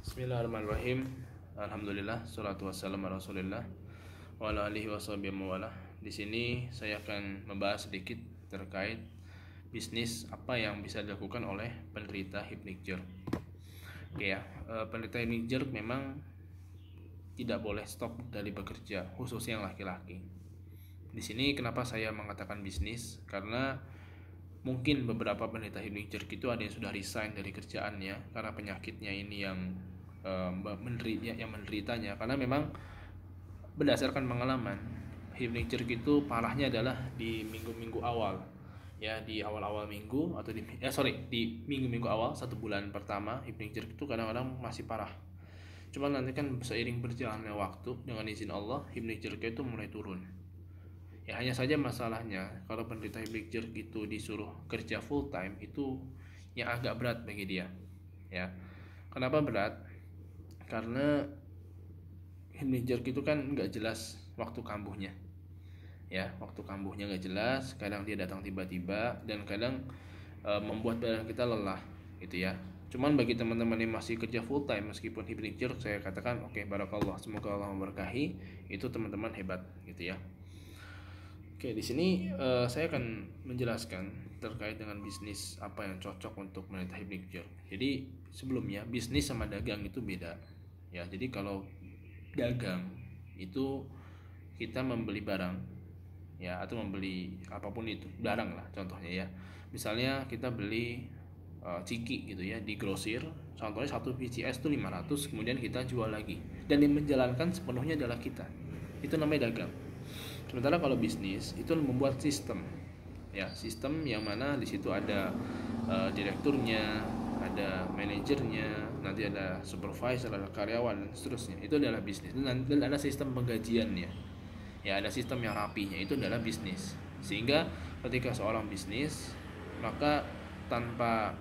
Bismillahirrahmanirrahim. Alhamdulillah, salatu wassalamu ala Rasulillah wa ala alihi washabihi wa Di sini saya akan membahas sedikit terkait bisnis apa yang bisa dilakukan oleh penderita hypnic jerk. Oke ya, penderita hypnic jerk memang tidak boleh stop dari bekerja, khususnya yang laki-laki. Di sini kenapa saya mengatakan bisnis? Karena mungkin beberapa penderita hypnic jerk itu ada yang sudah resign dari kerjaannya karena penyakitnya ini yang menderitanya, karena memang berdasarkan pengalaman hypnic jerk itu parahnya adalah di minggu-minggu awal ya, di awal-awal minggu atau di minggu-minggu awal 1 bulan pertama hypnic jerk itu kadang-kadang masih parah. Cuman nanti kan seiring berjalannya waktu dengan izin Allah hypnic jerk itu mulai turun. Ya hanya saja masalahnya kalau penderita hypnic jerk itu disuruh kerja full time itu yang agak berat bagi dia. Ya. Kenapa berat? Karena hypnic jerk itu kan nggak jelas waktu kambuhnya. Ya, waktu kambuhnya nggak jelas, kadang dia datang tiba-tiba dan kadang membuat badan kita lelah gitu ya. Cuman bagi teman-teman yang masih kerja full time meskipun hypnic jerk, saya katakan oke, barakallah, semoga Allah memberkahi, itu teman-teman hebat gitu ya. Oke, di sini saya akan menjelaskan terkait dengan bisnis apa yang cocok untuk menderita hypnic jerk. Jadi sebelumnya bisnis sama dagang itu beda. Ya, jadi kalau dagang itu kita membeli barang ya, atau membeli apapun itu barang lah, contohnya ya. Misalnya kita beli ciki gitu ya di grosir, contohnya satu biji es itu 500, kemudian kita jual lagi dan yang menjalankan sepenuhnya adalah kita. Itu namanya dagang. Sementara kalau bisnis itu membuat sistem, ya sistem yang mana di situ ada direkturnya, ada manajernya, nanti ada supervisor, ada karyawan dan seterusnya. Itu adalah bisnis. Dan ada sistem penggajiannya, ya ada sistem yang rapinya. Itu adalah bisnis. Sehingga ketika seorang bisnis, maka tanpa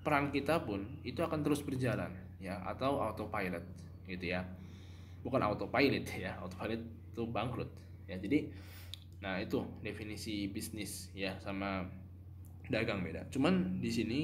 peran kita pun itu akan terus berjalan ya, atau autopilot gitu ya. Bukan autopilot ya, autopilot itu bangkrut ya. Jadi nah itu definisi bisnis ya, sama dagang beda. Cuman di sini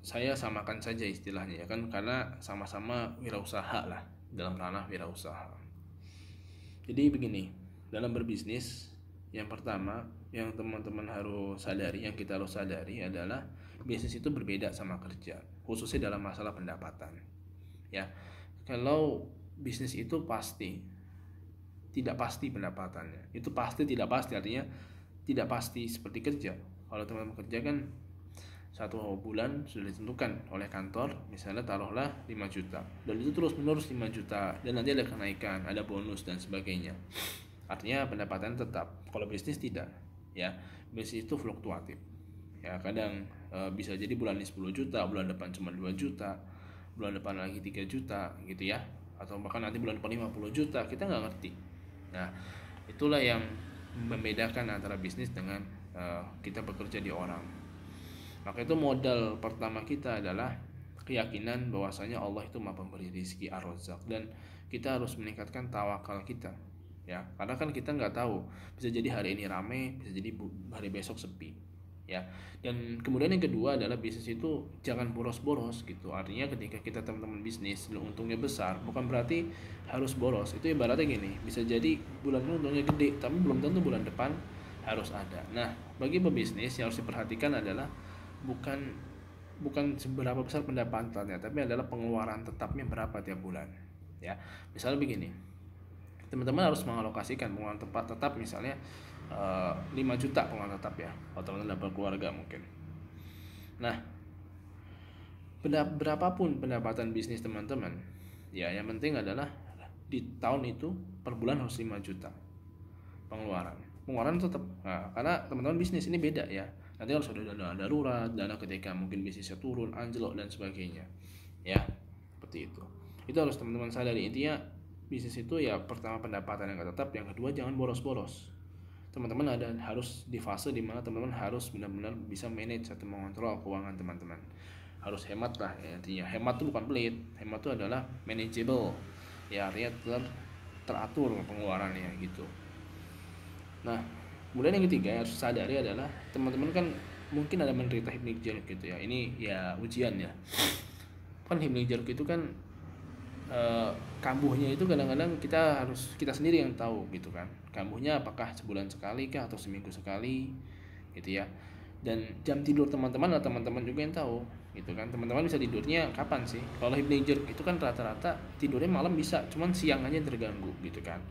saya samakan saja istilahnya ya kan, karena sama-sama wirausaha lah, dalam ranah wirausaha. Jadi begini, dalam berbisnis yang pertama yang teman-teman harus sadari, yang kita harus sadari adalah bisnis itu berbeda sama kerja, khususnya dalam masalah pendapatan ya. Kalau bisnis itu pasti tidak pasti pendapatannya, itu pasti tidak pasti, artinya tidak pasti seperti kerja. Kalau teman-teman kerja kan 1 bulan sudah ditentukan oleh kantor, misalnya taruhlah 5 juta, dan itu terus menerus 5 juta, dan nanti ada kenaikan, ada bonus dan sebagainya, artinya pendapatan tetap. Kalau bisnis tidak ya, bisnis itu fluktuatif ya, kadang bisa jadi bulan ini 10 juta, bulan depan cuma 2 juta, bulan depan lagi 3 juta gitu ya, atau bahkan nanti bulan depan 50 juta, kita nggak ngerti. Nah itulah yang membedakan antara bisnis dengan kita bekerja di orang. Maka itu modal pertama kita adalah keyakinan bahwasanya Allah itu Maha Pemberi rezeki, Ar-Razzaq, dan kita harus meningkatkan tawakal kita ya, karena kan kita nggak tahu, bisa jadi hari ini rame, bisa jadi hari besok sepi ya. Dan kemudian yang kedua adalah bisnis itu jangan boros-boros gitu. Artinya ketika kita teman-teman bisnis untungnya besar, bukan berarti harus boros. Itu ibaratnya gini, bisa jadi bulan ini untungnya gede, tapi belum tentu bulan depan harus ada. Nah bagi pebisnis yang harus diperhatikan adalah bukan seberapa besar pendapatannya, tapi adalah pengeluaran tetapnya berapa tiap bulan ya. Misalnya begini, teman-teman harus mengalokasikan pengeluaran tetap misalnya 5 juta pengeluaran tetap ya, kalau teman-teman dapat keluarga mungkin. Nah berapapun pendapatan bisnis teman-teman ya, yang penting adalah di tahun itu per bulan harus 5 juta pengeluaran tetap. Nah, karena teman-teman bisnis ini beda ya, nanti harus ada dana darurat, dana ketika mungkin bisnisnya turun, anjlok dan sebagainya ya, seperti itu harus teman-teman sadari. Intinya bisnis itu ya, pertama pendapatan yang tetap, yang kedua jangan boros-boros. Teman-teman harus di fase dimana teman-teman harus benar-benar bisa manage atau mengontrol keuangan teman-teman, harus hemat lah ya. Intinya hemat itu bukan pelit, hemat itu adalah manageable ya, artinya teratur pengeluarannya gitu. Nah kemudian yang ketiga yang harus sadari adalah teman-teman kan mungkin ada menderita hipnik jerk gitu ya, ini ya ujian ya. Kan hipnik jerk itu kan kambuhnya itu kadang-kadang kita sendiri yang tahu gitu kan, kambuhnya apakah sebulan sekali kah atau seminggu sekali gitu ya. Dan jam tidur teman-teman lah, teman-teman juga yang tahu gitu kan, teman-teman bisa tidurnya kapan sih. Kalau hypnic jerk itu kan rata-rata tidurnya malam bisa, cuman siang aja terganggu gitu kan.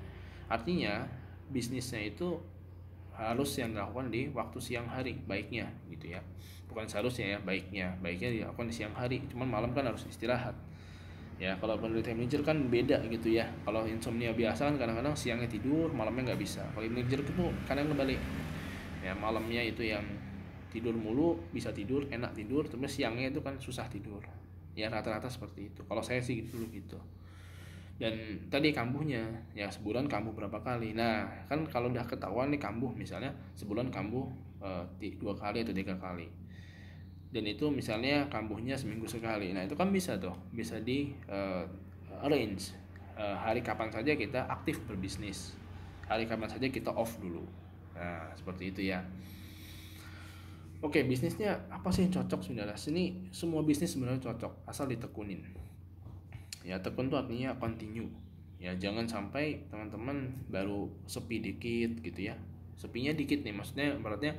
Artinya bisnisnya itu harus yang dilakukan di waktu siang hari baiknya gitu ya, bukan seharusnya ya, baiknya dilakukan di siang hari, cuman malam kan harus istirahat ya. Kalau penderita hypnic kan beda gitu ya. Kalau insomnia biasa kan kadang-kadang siangnya tidur, malamnya nggak bisa. Kalau hypnic itu kadang kebalik ya, malamnya itu yang tidur mulu, bisa tidur, enak tidur, tapi siangnya itu kan susah tidur ya, rata-rata seperti itu. Kalau saya sih dulu gitu. Dan tadi kambuhnya ya, sebulan kambuh berapa kali. Nah kan kalau udah ketahuan nih kambuh, misalnya sebulan kambuh 2 kali atau 3 kali, dan itu misalnya kambuhnya seminggu sekali, nah itu kan bisa tuh, bisa di arrange hari kapan saja kita aktif berbisnis, hari kapan saja kita off dulu. Nah seperti itu ya. Oke, bisnisnya apa sih yang cocok sebenarnya? Sini semua bisnis sebenarnya cocok asal ditekunin ya. Tekun tuh artinya continue ya, jangan sampai teman-teman baru sepi dikit gitu ya. Sepinya dikit nih, maksudnya beratnya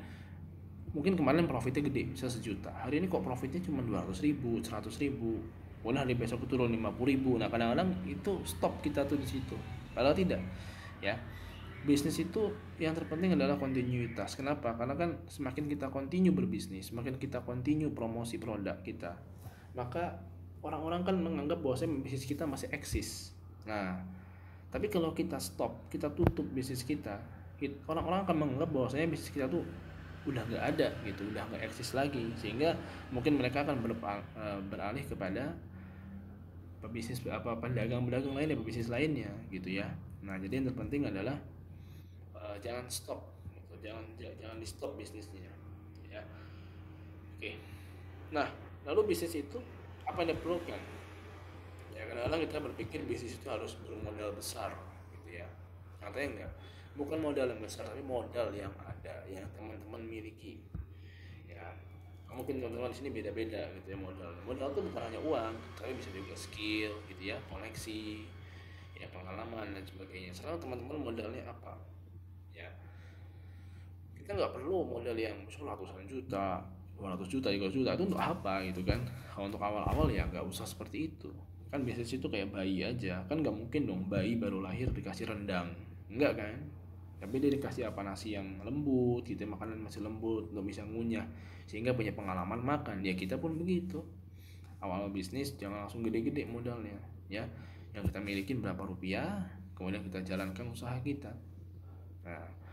mungkin kemarin profitnya gede bisa 1 juta, hari ini kok profitnya cuma 200.000, 100.000, kemudian hari besok turun 50.000. Nah kadang-kadang itu stop kita tuh di situ, padahal tidak ya. Bisnis itu yang terpenting adalah kontinuitas. Kenapa? Karena kan semakin kita continue berbisnis, semakin kita continue promosi produk kita, maka orang-orang kan menganggap bahwa bisnis kita masih eksis. Nah tapi kalau kita stop, kita tutup bisnis kita, orang-orang akan menganggap bahwasanya bisnis kita tuh udah nggak ada gitu, udah nggak eksis lagi, sehingga mungkin mereka akan beralih kepada pebisnis pedagang-pedagang lainnya, pebisnis lainnya gitu ya. Nah jadi yang terpenting adalah jangan stop gitu. jangan di stop bisnisnya ya. Oke. Nah lalu bisnis itu apa yang diperlukan ya? Kadang-kadang kita berpikir bisnis itu harus bermodal besar gitu ya. Katanya enggak, bukan modal yang besar, tapi modal yang ada, yang teman-teman miliki ya. Mungkin teman-teman di sini beda-beda gitu ya. Modal itu bukan hanya uang, tapi bisa juga skill gitu ya, koneksi ya, pengalaman dan sebagainya. Sekarang teman-teman modalnya apa ya? Kita nggak perlu modal yang ratusan juta, 200 juta, 300 juta, itu untuk apa gitu kan. Kalau untuk awal-awal ya nggak usah seperti itu kan. Bisnis itu kayak bayi aja kan, nggak mungkin dong bayi baru lahir dikasih rendang, enggak kan. Tapi dia dikasih apa, nasi yang lembut gitu, makanan masih lembut untuk bisa ngunyah, sehingga punya pengalaman makan ya. Kita pun begitu, awal bisnis jangan langsung gede-gede modalnya ya. Yang kita milikin berapa rupiah, kemudian kita jalankan usaha kita. Nah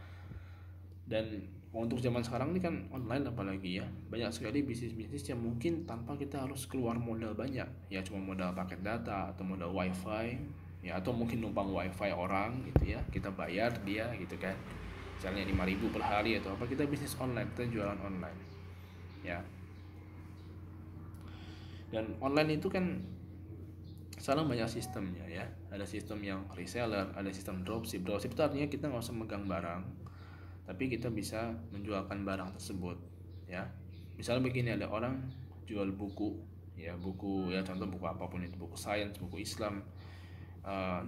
dan untuk zaman sekarang ini kan online apalagi ya, banyak sekali bisnis-bisnis yang mungkin tanpa kita harus keluar modal banyak ya, cuma modal paket data atau modal wifi ya, atau mungkin numpang wifi orang gitu ya, kita bayar dia gitu kan, misalnya 5.000 per hari atau apa. Kita bisnis online, kita jualan online ya. Dan online itu kan sekarang banyak sistemnya ya, ada sistem yang reseller, ada sistem dropship. Dropship itu artinya kita nggak usah megang barang, tapi kita bisa menjualkan barang tersebut ya. Misalnya begini, ada orang jual buku ya, buku ya, contoh buku apapun itu, buku sains, buku Islam,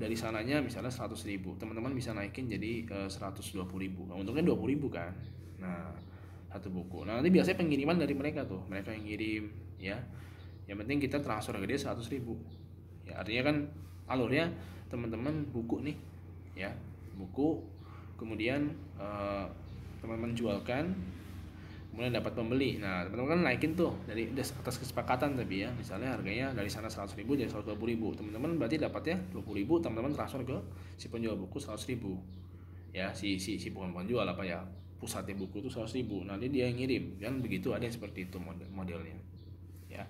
dari sananya misalnya 100.000, teman-teman bisa naikin jadi 120.000. Nah, untungnya 20.000 kan. Nah satu buku, nah nanti biasanya pengiriman dari mereka tuh, mereka yang ngirim ya. Yang penting kita transfer ke dia 100.000 ya. Artinya kan alurnya teman-teman buku nih ya, buku, kemudian teman-teman jualkan, kemudian dapat pembeli. Nah teman-teman kan naikin tuh dari atas kesepakatan, tapi ya misalnya harganya dari sana 100.000 jadi 120.000, teman-teman berarti dapatnya 20.000, teman-teman transfer ke si penjual buku 100.000 ya, si bukan penjual apa ya, pusatnya buku itu 100.000, nanti dia yang ngirim kan, begitu. Ada yang seperti itu modelnya ya.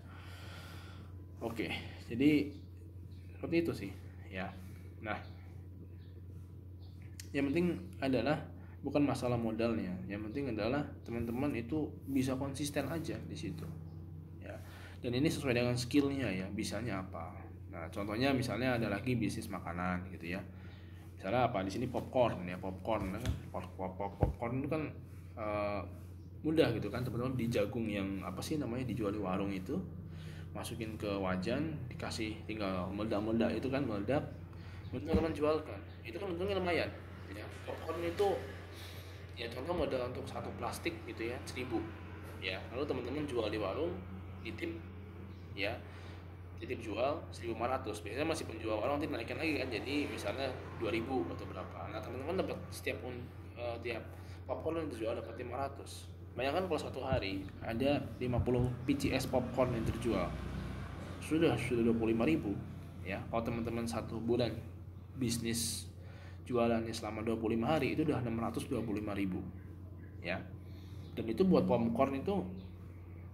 Oke, jadi seperti itu sih ya. Nah yang penting adalah bukan masalah modalnya, yang penting adalah teman-teman itu bisa konsisten aja di situ ya. Dan ini sesuai dengan skillnya ya, bisanya apa. Nah contohnya misalnya ada lagi bisnis makanan gitu ya, misalnya apa di sini popcorn ya, popcorn kan, popcorn itu kan mudah gitu kan teman-teman. Di jagung yang apa sih namanya dijual di warung itu, masukin ke wajan, dikasih tinggal meledak-meledak itu kan, meledak, teman-teman jualkan, itu kan untungnya lumayan ya. Popcorn itu ya contoh modal untuk satu plastik gitu ya 1.000 ya, lalu teman-teman jual di warung, titip ya, titip jual 1.500, biasanya masih penjual warung nanti naikin lagi kan, jadi misalnya 2.000 atau berapa. Nah teman-teman dapat tiap popcorn yang dijual dapat 500. Bayangkan kalau satu hari ada 50 PCS popcorn yang terjual, sudah 25.000 ya. Kalau teman-teman satu bulan bisnis jualannya selama 25 hari itu udah 625.000 ya. Dan itu buat popcorn itu,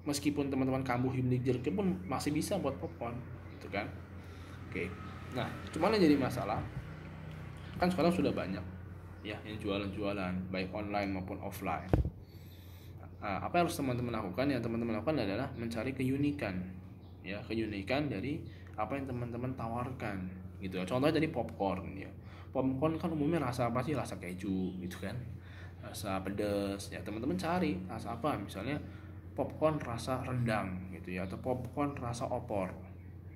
meskipun teman-teman kambuh himlik jerky pun masih bisa buat popcorn gitu kan. Oke, nah cuman yang jadi masalah kan sekarang sudah banyak ya yang jualan-jualan baik online maupun offline. Nah, apa yang harus teman-teman lakukan? Yang teman-teman lakukan adalah mencari keunikan ya, keunikan dari apa yang teman-teman tawarkan gitu. Contohnya tadi popcorn ya, popcorn kan umumnya rasa apa sih? Rasa keju gitu kan, rasa pedas ya. Teman-teman cari rasa apa, misalnya popcorn rasa rendang gitu ya, atau popcorn rasa opor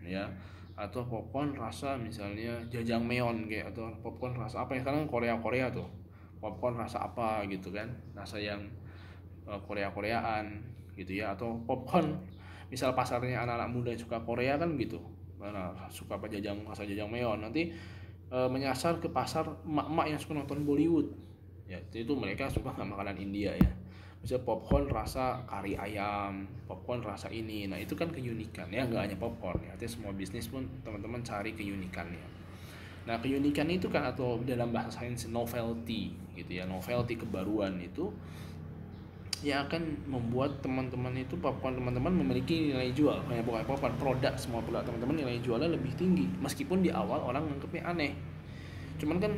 ya, atau popcorn rasa misalnya jajangmyeon kayak, atau popcorn rasa apa ya, sekarang Korea tuh popcorn rasa apa gitu kan, rasa yang Korea-Koreaan gitu ya. Atau popcorn misal pasarnya anak-anak muda yang suka Korea kan gitu, mana suka apa rasa jajangmyeon, nanti menyasar ke pasar emak-emak yang suka nonton Bollywood ya, itu mereka suka nggak makanan India ya, misalnya popcorn rasa kari ayam, popcorn rasa ini. Nah itu kan keunikan ya, nggak hanya popcorn ya, artinya semua bisnis pun teman-teman cari keunikannya. Nah keunikan itu kan, atau dalam bahasa sains novelty gitu ya, novelty kebaruan itu yang akan membuat teman-teman itu, popcorn teman-teman memiliki nilai jual, kayak bukan popcorn, produk, semua produk teman-teman nilai jualnya lebih tinggi, meskipun di awal orang menganggapnya aneh. Cuman kan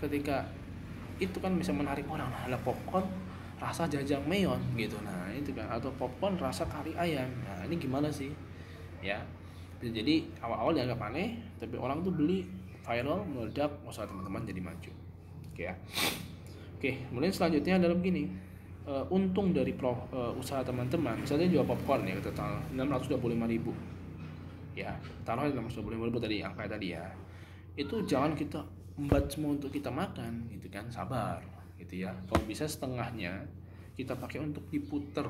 ketika itu kan bisa menarik orang, nah, ada popcorn rasa jajangmyeon gitu, nah itu kan, atau popcorn rasa kari ayam, nah ini gimana sih ya. Jadi awal-awal dianggap aneh, tapi orang tuh beli, viral, meledak, usaha teman-teman jadi maju. Oke ya. Oke, kemudian selanjutnya adalah begini, untung dari usaha teman-teman, misalnya jual popcorn ya, kita taruh 625.000 ya, taruh 625.000 tadi angka tadi ya, itu jangan kita embat semua untuk kita makan gitu kan, sabar gitu ya. Kalau bisa setengahnya kita pakai untuk diputer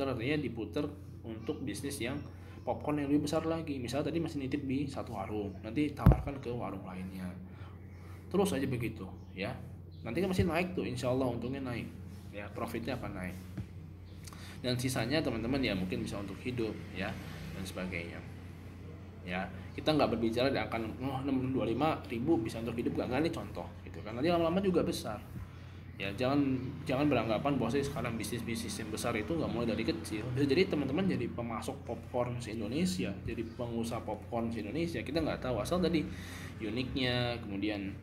artinya diputer untuk bisnis yang popcorn yang lebih besar lagi. Misalnya tadi masih nitip di satu warung, nanti tawarkan ke warung lainnya, terus aja begitu ya. Nanti kan masih naik tuh, insya Allah untungnya naik ya, profitnya akan naik. Dan sisanya teman-teman ya mungkin bisa untuk hidup ya, dan sebagainya ya. Kita nggak berbicara di angka 625.000 bisa untuk hidup, nggak, ini contoh gitu kan, nanti lama-lama juga besar ya. Jangan beranggapan bahwa sekarang bisnis yang besar itu nggak mulai dari kecil. Bisa jadi teman-teman jadi pemasok popcorn se Indonesia, jadi pengusaha popcorn se Indonesia, kita nggak tahu, asal tadi uniknya, kemudian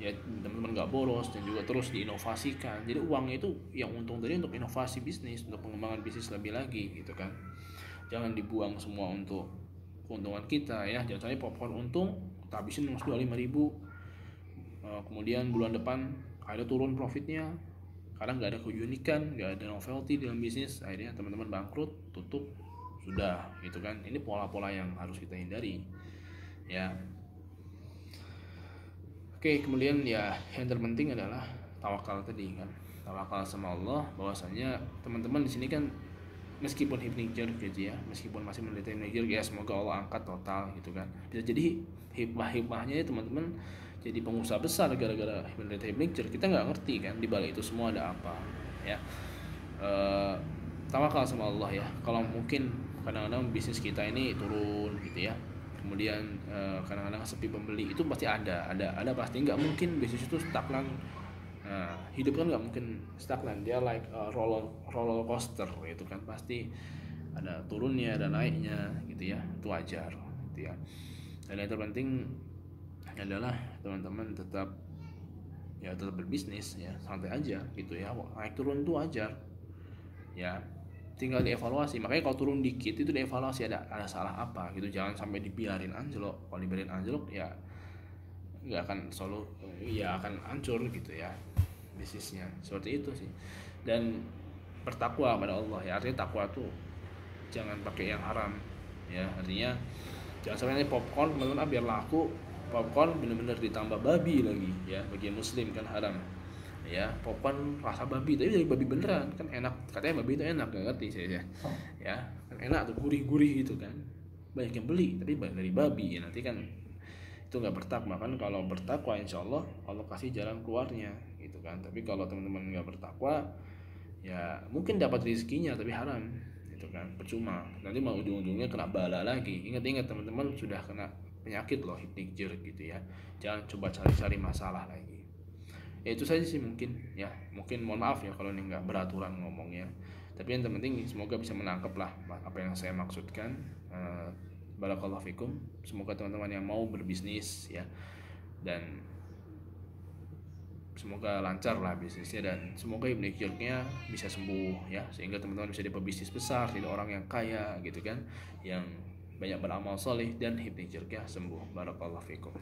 ya teman-teman nggak boros, dan juga terus diinovasikan. Jadi uangnya itu yang untung tadi untuk inovasi bisnis, untuk pengembangan bisnis lebih lagi gitu kan. Jangan dibuang semua untuk keuntungan kita ya. Jangan sampai popcorn untung kita habisin 25.000, kemudian bulan depan ada turun profitnya karena nggak ada keunikan, nggak ada novelty dalam bisnis, akhirnya teman-teman bangkrut, tutup, sudah gitu kan. Ini pola-pola yang harus kita hindari ya. Oke, kemudian ya yang terpenting adalah tawakal tadi kan, tawakal sama Allah, bahwasanya teman-teman di sini kan meskipun hipniker gitu ya, meskipun masih menderita hipniker ya, semoga Allah angkat total gitu kan. Bisa jadi hikmahnya ya teman-teman jadi pengusaha besar gara-gara menderita hipniker, kita nggak ngerti kan di balik itu semua ada apa ya. Tawakal sama Allah ya. Kalau mungkin kadang-kadang bisnis kita ini turun gitu ya, kemudian kadang-kadang sepi pembeli, itu pasti ada pasti, nggak mungkin bisnis itu stagnan. Nah, hidup kan nggak mungkin stagnan, dia like roller coaster gitu kan, pasti ada turunnya, ada naiknya gitu ya, itu wajar gitu ya. Dan yang terpenting adalah teman-teman tetap berbisnis ya, santai aja gitu ya, naik turun itu wajar ya, tinggal dievaluasi. Makanya kalau turun dikit itu dievaluasi, ada salah apa gitu, jangan sampai dibiarin anjlok. Kalau dibiarin anjlok ya nggak akan akan hancur gitu ya bisnisnya, seperti itu sih. dan bertakwa pada Allah ya. Artinya takwa tuh jangan pakai yang haram ya, artinya jangan sampai nanti popcorn teman-teman biar laku, popcorn bener-bener ditambah babi lagi ya, bagi muslim kan haram ya. Popcorn rasa babi tapi dari babi beneran kan enak, katanya babi itu enak, gak ngerti saya ya, kan enak tuh, gurih-gurih gitu kan, banyak yang beli tapi dari babi ya, nanti kan itu nggak bertakwa kan. Kalau bertakwa insya Allah Allah kasih jalan keluarnya gitu kan. Tapi kalau teman-teman nggak bertakwa ya mungkin dapat rezekinya tapi haram gitu kan, percuma, nanti mau ujung-ujungnya kena bala lagi. Ingat-ingat teman-teman, sudah kena penyakit loh hypnic jerk gitu ya, jangan coba cari-cari masalah lagi. Ya itu saja sih mungkin ya, mungkin mohon maaf ya kalau ini nggak beraturan ngomongnya, tapi yang terpenting semoga bisa menangkap lah apa yang saya maksudkan. Barakallahu fikum, semoga teman-teman yang mau berbisnis ya, dan semoga lancar lah bisnisnya, dan semoga hypnic jerknya bisa sembuh ya, sehingga teman-teman bisa jadi pebisnis besar, jadi orang yang kaya gitu kan, yang banyak beramal soleh dan hypnic jerknya sembuh. Barakallahu fikum.